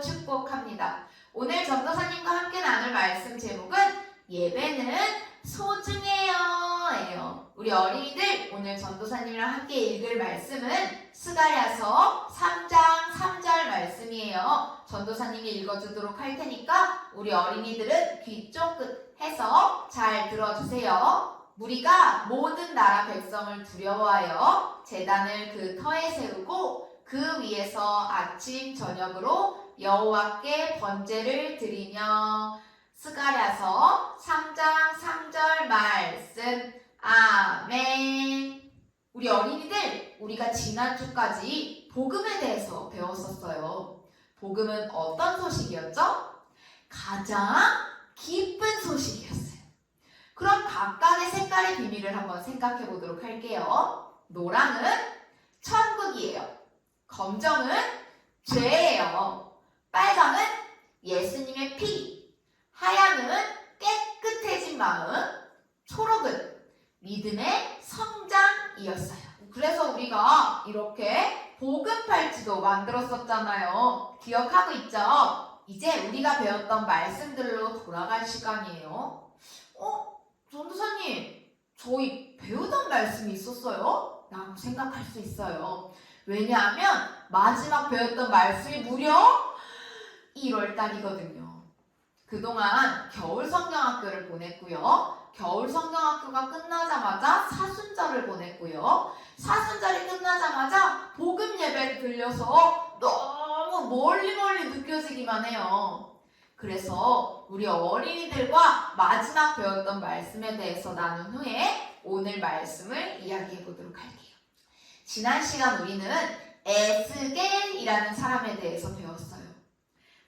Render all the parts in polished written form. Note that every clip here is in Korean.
믿고 축복합니다. 오늘 전도사님과 함께 나눌 말씀 제목은 예배는 소중해요 예요. 우리 어린이들 오늘 전도사님이랑 함께 읽을 말씀은 스가랴서 3장 3절 말씀이에요. 전도사님이 읽어주도록 할 테니까 우리 어린이들은 귀 쫑긋 해서 잘 들어주세요. 무리가 모든 나라 백성을 두려워하여 제단을 그 터에 세우고 그 위에서 아침 저녁으로 여호와께 번제를 드리며. 스가랴서 3장 3절 말씀. 아멘. 우리 어린이들, 우리가 지난주까지 복음에 대해서 배웠었어요. 복음은 어떤 소식이었죠? 가장 기쁜 소식이었어요. 그럼 각각의 색깔의 비밀을 한번 생각해 보도록 할게요. 노랑은 천국이에요. 검정은 죄예요. 빨강은 예수님의 피. 하얀은 깨끗해진 마음. 초록은 믿음의 성장이었어요. 그래서 우리가 이렇게 복음 팔찌도 만들었었잖아요. 기억하고 있죠? 이제 우리가 배웠던 말씀들로 돌아갈 시간이에요. 전도사님, 저희 배우던 말씀이 있었어요? 라고 생각할 수 있어요. 왜냐하면 마지막 배웠던 말씀이 무려 1월달이거든요. 그동안 겨울 성경학교를 보냈고요. 겨울 성경학교가 끝나자마자 사순절을 보냈고요. 사순절이 끝나자마자 복음 예배를 들려서 너무 멀리 느껴지기만 해요. 그래서 우리 어린이들과 마지막 배웠던 말씀에 대해서 나눈 후에 오늘 말씀을 이야기해 보도록 할게요. 지난 시간 우리는 에스겔이라는 사람에 대해서 배웠어요.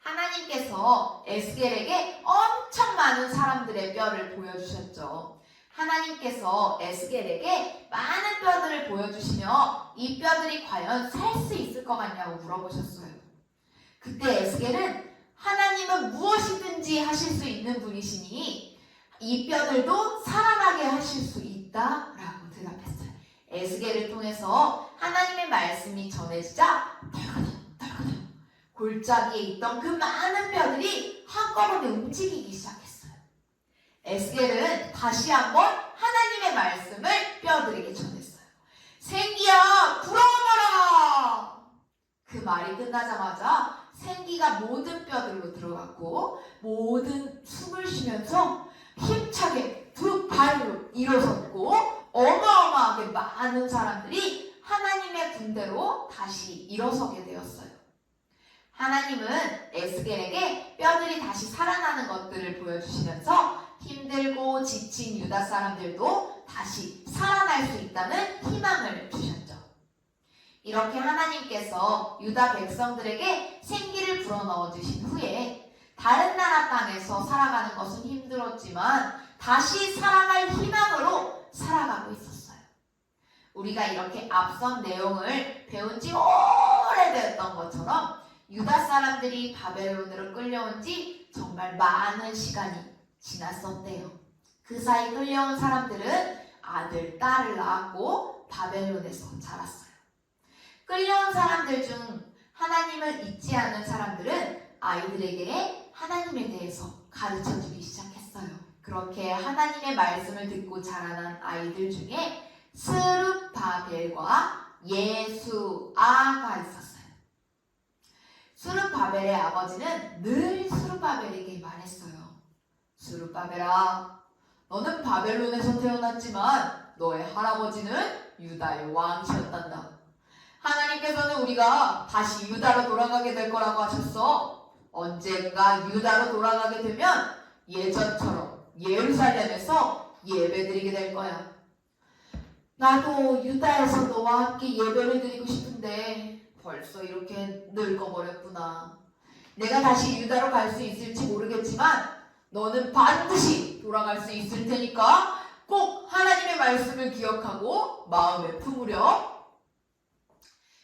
하나님께서 에스겔에게 엄청 많은 사람들의 뼈를 보여주셨죠. 하나님께서 에스겔에게 많은 뼈들을 보여주시며 이 뼈들이 과연 살 수 있을 것 같냐고 물어보셨어요. 그때 에스겔은 하나님은 무엇이든지 하실 수 있는 분이시니 이 뼈들도 살아나게 하실 수 있다라고 대답했어요. 에스겔을 통해서 하나님의 말씀이 전해지자 덜그덕 골짜기에 있던 그 많은 뼈들이 한꺼번에 움직이기 시작했어요. 에스겔은 다시 한번 하나님의 말씀을 뼈들에게 전했어요. 생기야 불어오너라. 그 말이 끝나자마자 생기가 모든 뼈들로 들어갔고 모든 숨을 쉬면서 힘차게 두 발로 일어섰고 어마어마하게 많은 사람들이 하나님의 군대로 다시 일어서게 되었어요. 하나님은 에스겔에게 뼈들이 다시 살아나는 것들을 보여주시면서 힘들고 지친 유다 사람들도 다시 살아날 수 있다는 희망을 주셨죠. 이렇게 하나님께서 유다 백성들에게 생기를 불어넣어 주신 후에 다른 나라 땅에서 살아가는 것은 힘들었지만 다시 살아갈 희망으로 살아가고 있었어요. 우리가 이렇게 앞선 내용을 배운 지 오래되었던 것처럼 유다 사람들이 바벨론으로 끌려온 지 정말 많은 시간이 지났었대요. 그 사이 끌려온 사람들은 아들, 딸을 낳았고 바벨론에서 자랐어요. 끌려온 사람들 중 하나님을 잊지 않는 사람들은 아이들에게 하나님에 대해서 가르쳐주기 시작했어요. 그렇게 하나님의 말씀을 듣고 자라난 아이들 중에 스룹바벨과 예수아가 있었어요. 스룹바벨의 아버지는 늘 스룹바벨에게 말했어요. 스룹바벨아, 너는 바벨론에서 태어났지만 너의 할아버지는 유다의 왕이셨단다. 하나님께서는 우리가 다시 유다로 돌아가게 될 거라고 하셨어. 언젠가 유다로 돌아가게 되면 예전처럼 예루살렘에서 예배드리게 될 거야. 나도 유다에서 너와 함께 예배를 드리고 싶은데 벌써 이렇게 늙어버렸구나. 내가 다시 유다로 갈 수 있을지 모르겠지만 너는 반드시 돌아갈 수 있을 테니까 꼭 하나님의 말씀을 기억하고 마음에 품으렴.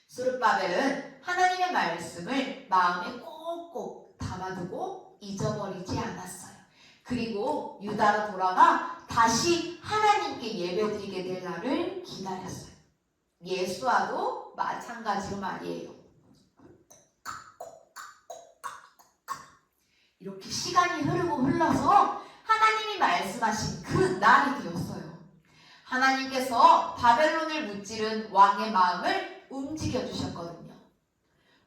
스룹바벨은 하나님의 말씀을 마음에 꼭꼭 담아두고 잊어버리지 않았어요. 그리고 유다로 돌아가 다시 하나님께 예배드리게 될 날을 기다렸어요. 예수와도 마찬가지로 말이에요. 이렇게 시간이 흘러서 하나님이 말씀하신 그 날이 되었어요. 하나님께서 바벨론을 무찌른 왕의 마음을 움직여 주셨거든요.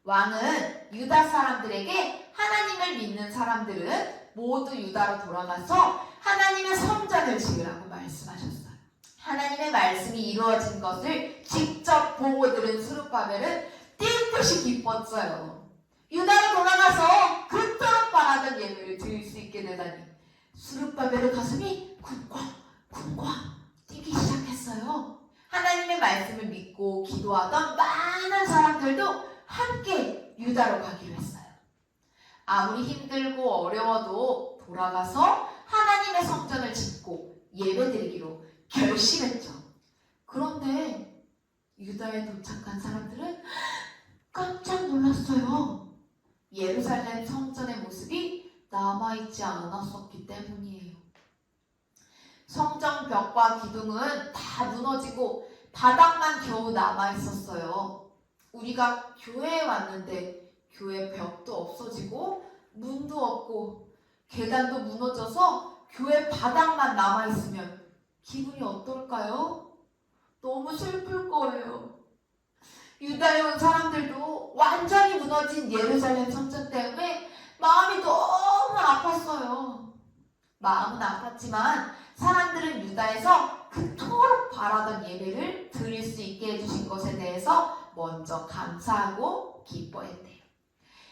왕은 유다 사람들에게 하나님을 믿는 사람들은 모두 유다로 돌아가서 하나님의 성전을 지으라고 말씀하셨어요. 하나님의 말씀이 이루어진 것을 직접 보고 들은 스룹바벨은 띵긋이 기뻤어요. 유다로 돌아가서 그토록 바라던 예배를 드릴 수 있게 되다니 스룹바벨의 가슴이 쿵쾅 뛰기 시작했어요. 하나님의 말씀을 믿고 기도하던 많은 사람들도 함께 유다로 가기로 했어요. 아무리 힘들고 어려워도 돌아가서 하나님의 성전을 짓고 예배드리기로 결심했죠. 그런데 유다에 도착한 사람들은 깜짝 놀랐어요. 예루살렘 성전의 모습이 남아있지 않았었기 때문이에요. 성전 벽과 기둥은 다 무너지고 바닥만 겨우 남아있었어요. 우리가 교회에 왔는데 교회 벽도 없어지고 문도 없고 계단도 무너져서 교회 바닥만 남아있으면 기분이 어떨까요? 너무 슬플 거예요. 유다에 온 사람들도 완전히 무너진 예루살렘 성전 때문에 마음이 너무 아팠어요. 마음은 아팠지만 사람들은 유다에서 그토록 바라던 예배를 드릴 수 있게 해주신 것에 대해서 먼저 감사하고 기뻐했대요.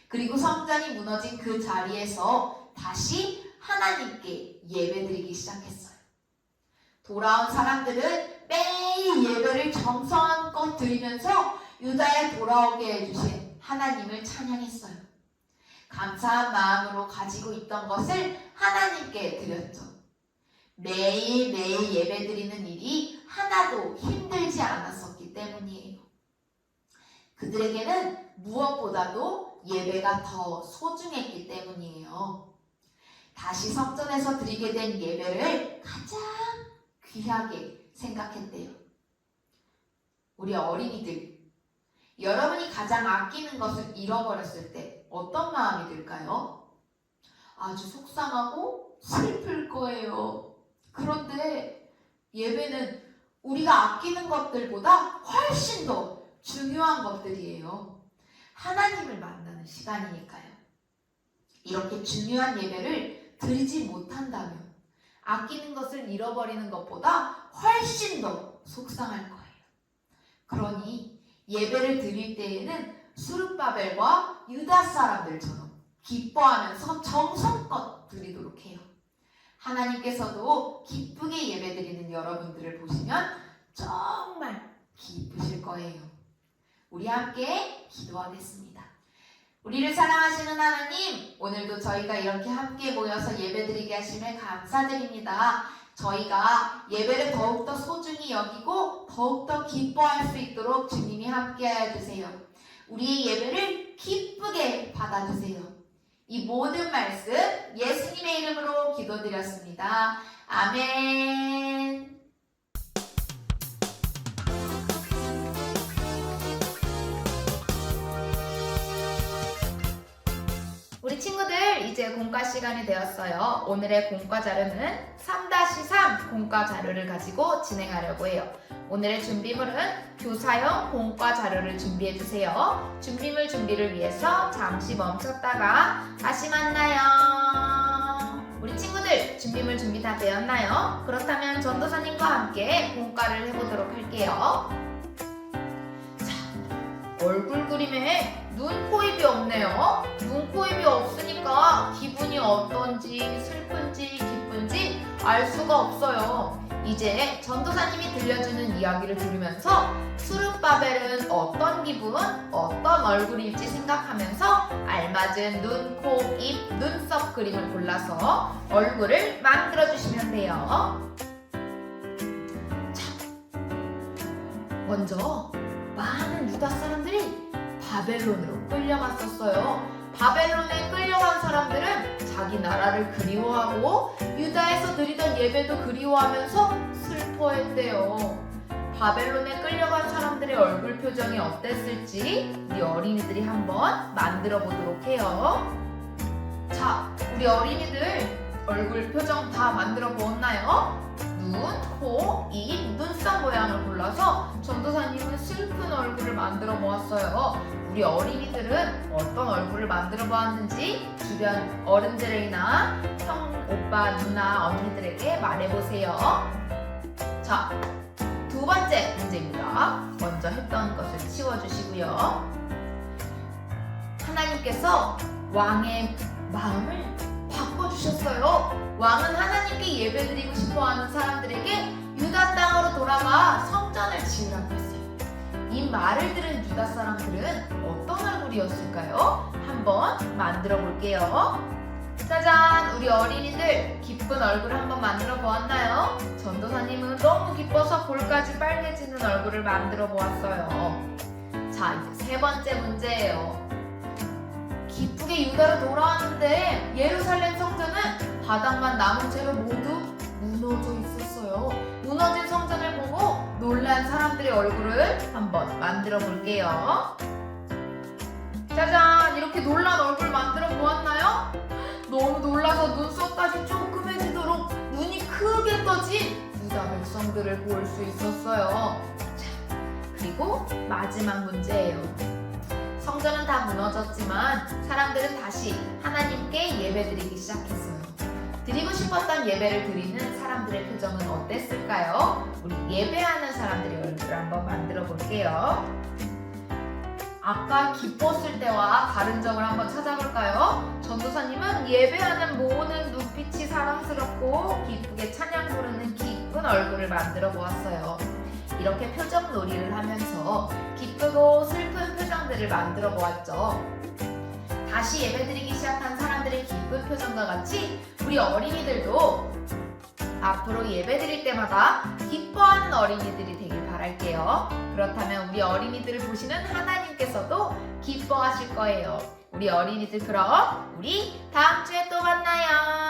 그리고 성전이 무너진 그 자리에서 다시 하나님께 예배드리기 시작했어요. 돌아온 사람들은 매일 예배를 정성껏 드리면서 유다에 돌아오게 해주신 하나님을 찬양했어요. 감사한 마음으로 가지고 있던 것을 하나님께 드렸죠. 매일매일 예배드리는 일이 하나도 힘들지 않았었기 때문이에요. 그들에게는 무엇보다도 예배가 더 소중했기 때문이에요. 다시 성전에서 드리게 된 예배를 가장 귀하게 생각했대요. 우리 어린이들, 여러분이 가장 아끼는 것을 잃어버렸을 때 어떤 마음이 들까요? 아주 속상하고 슬플 거예요. 그런데 예배는 우리가 아끼는 것들보다 훨씬 더 중요한 것들이에요. 하나님을 만나는 시간이니까요. 이렇게 중요한 예배를 드리지 못한다면 아끼는 것을 잃어버리는 것보다 훨씬 더 속상할 거예요. 그러니 예배를 드릴 때에는 스룹바벨과 유다 사람들처럼 기뻐하면서 정성껏 드리도록 해요. 하나님께서도 기쁘게 예배드리는 여러분들을 보시면 정말 기쁘실 거예요. 우리 함께 기도하겠습니다. 우리를 사랑하시는 하나님, 오늘도 저희가 이렇게 함께 모여서 예배드리게 하심에 감사드립니다. 저희가 예배를 더욱더 소중히 여기고 더욱더 기뻐할 수 있도록 주님이 함께하여 주세요. 우리의 예배를 기쁘게 받아주세요. 이 모든 말씀 예수님의 이름으로 기도드렸습니다. 아멘. 우리 친구들, 이제 공과 시간이 되었어요. 오늘의 공과 자료는 3-3 공과 자료를 가지고 진행하려고 해요. 오늘의 준비물은 교사용 공과 자료를 준비해주세요. 준비물 준비를 위해서 잠시 멈췄다가 다시 만나요. 우리 친구들, 준비물 준비 다 되었나요? 그렇다면 전도사님과 함께 공과를 해보도록 할게요. 자, 얼굴 그림에 눈, 코, 입이 없네요. 눈, 코, 입이 없으니까 기분이 어떤지 슬픈지 기쁜지 알 수가 없어요. 이제 전도사님이 들려주는 이야기를 들으면서 스룹바벨은 어떤 기분, 어떤 얼굴일지 생각하면서 알맞은 눈, 코, 입, 눈썹 그림을 골라서 얼굴을 만들어주시면 돼요. 자, 먼저 많은 유다 사람들이 바벨론으로 끌려갔었어요. 바벨론에 끌려간 사람들은 자기 나라를 그리워하고 유다에서 드리던 예배도 그리워하면서 슬퍼했대요. 바벨론에 끌려간 사람들의 얼굴 표정이 어땠을지 우리 어린이들이 한번 만들어 보도록 해요. 자, 우리 어린이들 얼굴 표정 다 만들어 보았나요? 눈, 코, 입, 눈썹 모양을 골라서 전도사님은 슬픈 얼굴을 만들어 보았어요. 우리 어린이들은 어떤 얼굴을 만들어 보았는지 주변 어른들이나 형, 오빠, 누나, 언니들에게 말해보세요. 자, 두 번째 문제입니다. 먼저 했던 것을 치워주시고요. 하나님께서 왕의 마음을 바꿔주셨어요. 왕은 하나님께 예배드리고 싶어하는 사람들에게 유다 땅으로 돌아가 성전을 지으라고 했어요. 이 말을 들은 유다 사람들은 어떤 얼굴이었을까요? 한번 만들어 볼게요. 짜잔! 우리 어린이들 기쁜 얼굴 한번 만들어 보았나요? 전도사님은 너무 기뻐서 볼까지 빨개지는 얼굴을 만들어 보았어요. 자, 이제 세 번째 문제예요. 기쁘게 유다로 돌아왔는데 예루살렘 성전은 바닥만 남은 채로 모두 무너져 있었어요. 무너진 성전을 보고 놀란 사람들의 얼굴을 한번 만들어 볼게요. 짜잔! 이렇게 놀란 얼굴 만들어 보았나요? 너무 놀라서 눈썹까지 조그매지도록 눈이 크게 떠진 유다 백성들을 볼 수 있었어요. 자, 그리고 마지막 문제예요. 성전은 다 무너졌지만 사람들은 다시 하나님께 예배드리기 시작했어요. 드리고 싶었던 예배를 드리는 사람들의 표정은 어땠을까요? 우리 예배하는 사람들의 얼굴을 한번 만들어 볼게요. 아까 기뻤을 때와 다른 점을 한번 찾아볼까요? 전도사님은 예배하는 모든 눈빛이 사랑스럽고 기쁘게 찬양 부르는 기쁜 얼굴을 만들어 보았어요. 이렇게 표정 놀이를 하면서 기쁘고 슬픈 표정들을 만들어 보았죠. 다시 예배드리기 시작한 사람들의 기쁜 표정과 같이 우리 어린이들도 앞으로 예배드릴 때마다 기뻐하는 어린이들이 되길 바랄게요. 그렇다면 우리 어린이들을 보시는 하나님께서도 기뻐하실 거예요. 우리 어린이들 그럼 우리 다음 주에 또 만나요.